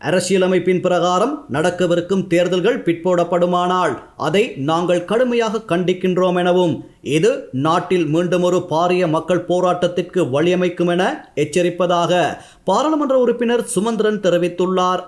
அரசியலமைப்பின் பிரகாரம் நடக்கவிருக்கும் தேர்தல்கள் பிற்போடப்படுமானால் அதை நாங்கள் கடுமையாக கண்டிக்கின்றோம் எனவும் இது நாட்டில் மீண்டும் ஒரு பாரிய மக்கள் போராட்டத்திற்கு வழியமைக்கும் என எச்சரிப்பதாக பாராளுமன்ற உறுப்பினர் சுமந்திரன் தெரிவித்துள்ளார்.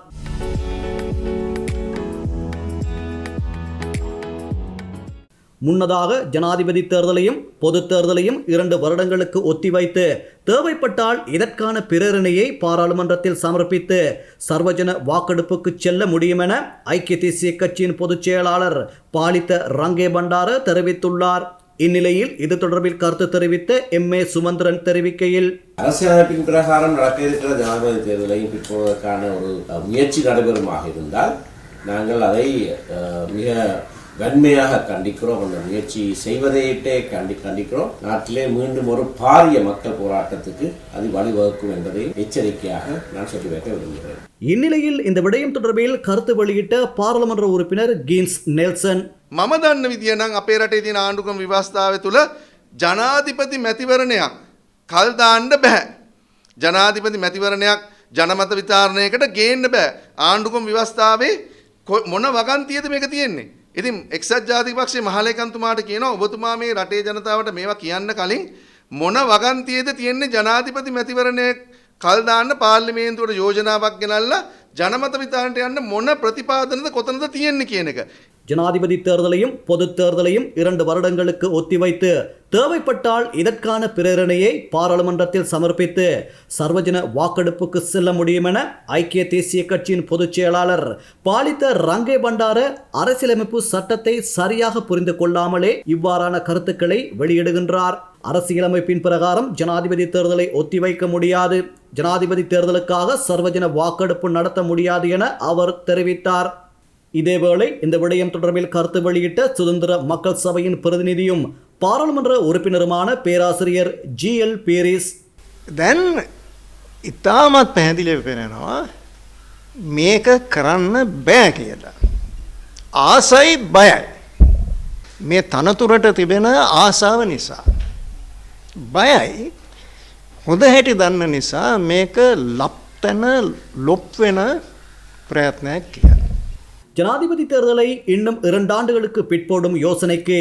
முன்னதாக ஜனாதிபதி தேர்தலையும் பொது தேர்தலையும் 2 வருடங்களுக்கு ஒத்திவைத்து தேவைப்பட்டால் இதற்கான பிரேரணையை பாராளுமன்றத்தில் சமர்ப்பித்து சர்வஜன வாக்கெடுப்புக்கு செல்ல முடியும் என ஐக்கிய தேசிய கட்சியின் பொதுச் செயலாளர் பாலித்த ரங்கே பண்டார தெரிவித்துள்ளார். இந்நிலையில் இது தொடர்பில் கருத்து தெரிவித்த எம்.ஏ. சுமந்திரன் தெரிவிக்கையில், அரசியலமைப்பின் பிரகாரம் நடக்க இருக்கிற ஜனாதிபதி தேர்தலையும் பிற்போவதற்கான ஒரு முயற்சி நடைபெறுமாக இருந்தால் நாங்கள் அதை மிக வன்மையாக கண்டிக்கிறோம். அந்த முயற்சி செய்வதையிட்டே கண்டிக்கிறோம். நாட்டிலே மீண்டும் ஒரு பாரிய மக்கள் போராட்டத்துக்கு அது வழிவகுக்கும் என்பதை எச்சரிக்கையாக நான் சொல்லி வைக்க விரும்புகிறேன். இந்நிலையில் இந்த விடயம் தொடர்பில் கருத்து வெளியிட்ட பாராளுமன்ற உறுப்பினர் கீன்ஸ் நெல்சன், මම දන්න විදිය නම් අපේ රටේ තියෙන ආණ්ඩුක්‍රම ව්‍යවස්ථාවේ තුල ජනාධිපති මැතිවරණයක් කල් දාන්න බෑ. ජනාධිපති මැතිවරණයක් ජනමත විචාරණයකට ගේන්න බෑ. ආණ්ඩුක්‍රම ව්‍යවස්ථාවේ මොන වගන්තියද මේක තියෙන්නේ? ඉතින් එක්සත් ජාතික පක්ෂයේ මහලේකම්තුමාට කියනවා ඔබතුමා මේ රටේ ජනතාවට මේවා කියන්න කලින් මොන වගන්තියද තියෙන්නේ ජනාධිපති මැතිවරණයක් කල් දාන්න පාර්ලිමේන්තුවට යෝජනාවක් ගෙනල්ලා ජනමත විචාරණයට යන්න මොන ප්‍රතිපාදනද කොතනද තියෙන්නේ කියන එක. ஜனாதிபதி தேர்தலையும் பொது தேர்தலையும் 2 வருடங்களுக்கு ஒத்திவைத்து தேவைப்பட்டால் இதற்கான பிரேரணையை பாராளுமன்றத்தில் சமர்ப்பித்து சர்வஜன வாக்கெடுப்புக்கு செல்ல முடியும் என ஐக்கிய தேசிய கட்சியின் பொதுச் செயலாளர் பாலித்த ரங்கே பண்டார அரசியலமைப்பு சட்டத்தை சரியாக புரிந்து கொள்ளாமலே இவ்வாறான கருத்துக்களை வெளியிடுகின்றார். அரசியலமைப்பின் பிரகாரம் ஜனாதிபதி தேர்தலை ஒத்திவைக்க முடியாது, ஜனாதிபதி தேர்தலுக்காக சர்வஜன வாக்கெடுப்பு நடத்த முடியாது என அவர் தெரிவித்தார். இதேவேளை இந்த விடயம் தொடர்பில் கருத்து வெளியிட்ட சுதந்திர மக்கள் சபையின் பிரதிநிதியும் பாராளுமன்ற உறுப்பினருமான பேராசிரியர் ஜி.எல். பீரிஸ், දැන් ඉතාමත් පැහැදිලිව පෙනෙනවා මේක කරන්න බෑ කියලා. ආසයි බයයි. මේ තනතුරට තිබෙන ආසාව නිසා. බයයි. හොඳ හැටි දන්න නිසා මේක ලප්තන ලොප් වෙන ප්‍රයත්නයක් කියලා. ஜனாதிபதி தேர்தலை இன்னும் 2 ஆண்டுகளுக்கு பிற்போடும் யோசனைக்கு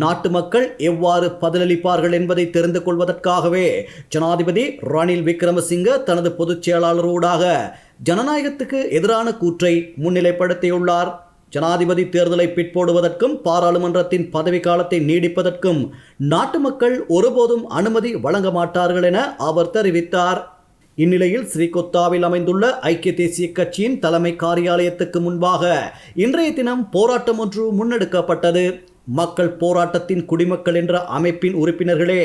நாட்டு மக்கள் எவ்வாறு பதிலளிப்பார்கள் என்பதை தெரிந்து கொள்வதற்காகவே ஜனாதிபதி ரணில் விக்ரமசிங்க தனது பொதுச் செயலாளரோடாக ஜனநாயகத்துக்கு எதிரான கூற்றை முன்னிலைப்படுத்தியுள்ளார். ஜனாதிபதி தேர்தலை பிற்போடுவதற்கும் பாராளுமன்றத்தின் பதவி காலத்தை நீடிப்பதற்கும் நாட்டு மக்கள் ஒருபோதும் அனுமதி வழங்க மாட்டார்கள் என அவர் தெரிவித்தார். இந்நிலையில் ஸ்ரீகொத்தாவில் அமைந்துள்ள ஐக்கிய தேசிய கட்சியின் தலைமை காரியாலயத்துக்கு முன்பாக இன்றைய தினம் போராட்டம் ஒன்று முன்னெடுக்கப்பட்டது. மக்கள் போராட்டத்தின் குடிமக்கள் என்ற அமைப்பின் உறுப்பினர்களே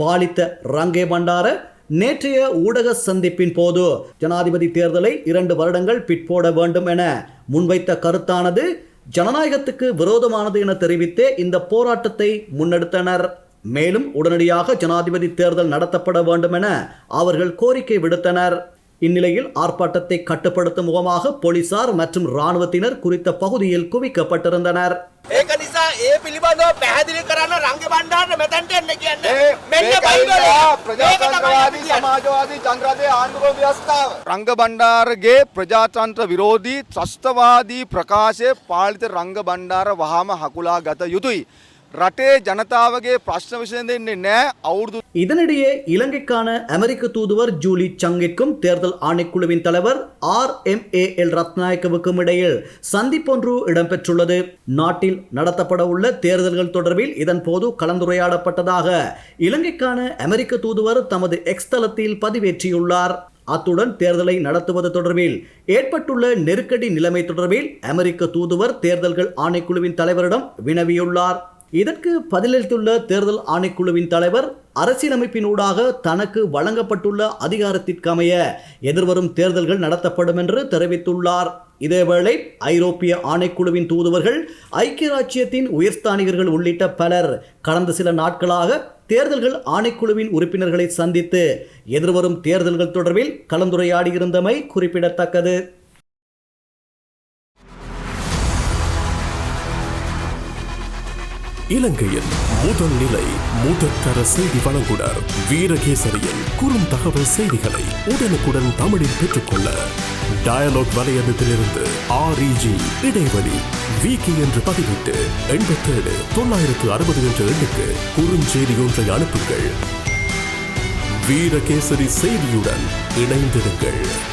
பாலித்த ரங்கே பண்டார நேற்றைய ஊடக சந்திப்பின் போது ஜனாதிபதி தேர்தலை 2 வருடங்கள் பிற்போட வேண்டும் என முன்வைத்த கருத்தானது ஜனநாயகத்துக்கு விரோதமானது என தெரிவித்தே இந்த போராட்டத்தை முன்னெடுத்தனர். மேலும் உடனடியாக ஜனாதிபதி தேர்தல் நடத்தப்பட வேண்டும் என அவர்கள் கோரிக்கை விடுத்தனர். இந்நிலையில் ஆர்ப்பாட்டத்தை கட்டுப்படுத்தும் முகமாக போலீசார் மற்றும் இராணுவத்தினர் குறித்த பகுதியில் குவிக்கப்பட்டிருந்தனர். රංග බණ්ඩාරගේ ප්‍රජාතන්ත්‍ර විරෝධී ත්‍රස්තවාදී ප්‍රකාශය පාලිත රංග බණ්ඩාර වහාම හකුලා ගත යුතුයි. රටේ ජනතාවගේ ප්‍රශ්න විසඳෙන්නේ නැහැ අවුරුදු. இதனிடையே இலங்கைக்கான அமெரிக்க தூதுவர் ஜூலி சங்கிற்கும் தேர்தல் ஆணைக்குழுவின் தலைவர் RMAL ரத்நாயக்கவுக்கும் இடையில் சந்திப்பொன்று இடம்பெற்றுள்ளது. நாட்டில் நடத்தப்பட உள்ள தேர்தல்கள் தொடர்பில் இதன் போது கலந்துரையாடப்பட்டதாக இலங்கைக்கான அமெரிக்க தூதுவர் தமது எக்ஸ் தளத்தில் பதிவேற்றியுள்ளார். அத்துடன் தேர்தலை நடத்துவது தொடர்பில் ஏற்பட்டுள்ள நெருக்கடி நிலைமை தொடர்பில் அமெரிக்க தூதுவர் தேர்தல்கள் ஆணைக்குழுவின் தலைவரிடம் வினவியுள்ளார். இதற்கு பதிலளித்துள்ள தேர்தல் ஆணைக்குழுவின் தலைவர் அரசியலமைப்பினூடாக தனக்கு வழங்கப்பட்டுள்ள அதிகாரத்திற்கமைய எதிர்வரும் தேர்தல்கள் நடத்தப்படும் என்று தெரிவித்துள்ளார். இதேவேளை ஐரோப்பிய ஆணைக்குழுவின் தூதுவர்கள், ஐக்கிய ராச்சியத்தின் உயர்ஸ்தானிகர்கள் உள்ளிட்ட பலர் கடந்த சில நாட்களாக தேர்தல்கள் ஆணைக்குழுவின் உறுப்பினர்களை சந்தித்து எதிர்வரும் தேர்தல்கள் தொடர்பில் கலந்துரையாடியிருந்தமை குறிப்பிடத்தக்கது. இலங்கையின் முதல் நிலை முதற்தர செய்தி வழங்குனர் வீரகேசரியின் குறுந்தகவல் செய்திகளை உடனுக்குடன் தமிழில் பெற்றுக்கொள்ள டயலாக் வலையமைப்பிலிருந்து REG இடைவெளி வீக்கி என்று பதிவிட்டு 87 960 என்ற எண்ணுக்கு குறுஞ்செய்தி ஒன்றை அனுப்புங்கள். வீரகேசரி செய்தியுடன் இணைந்திருங்கள்.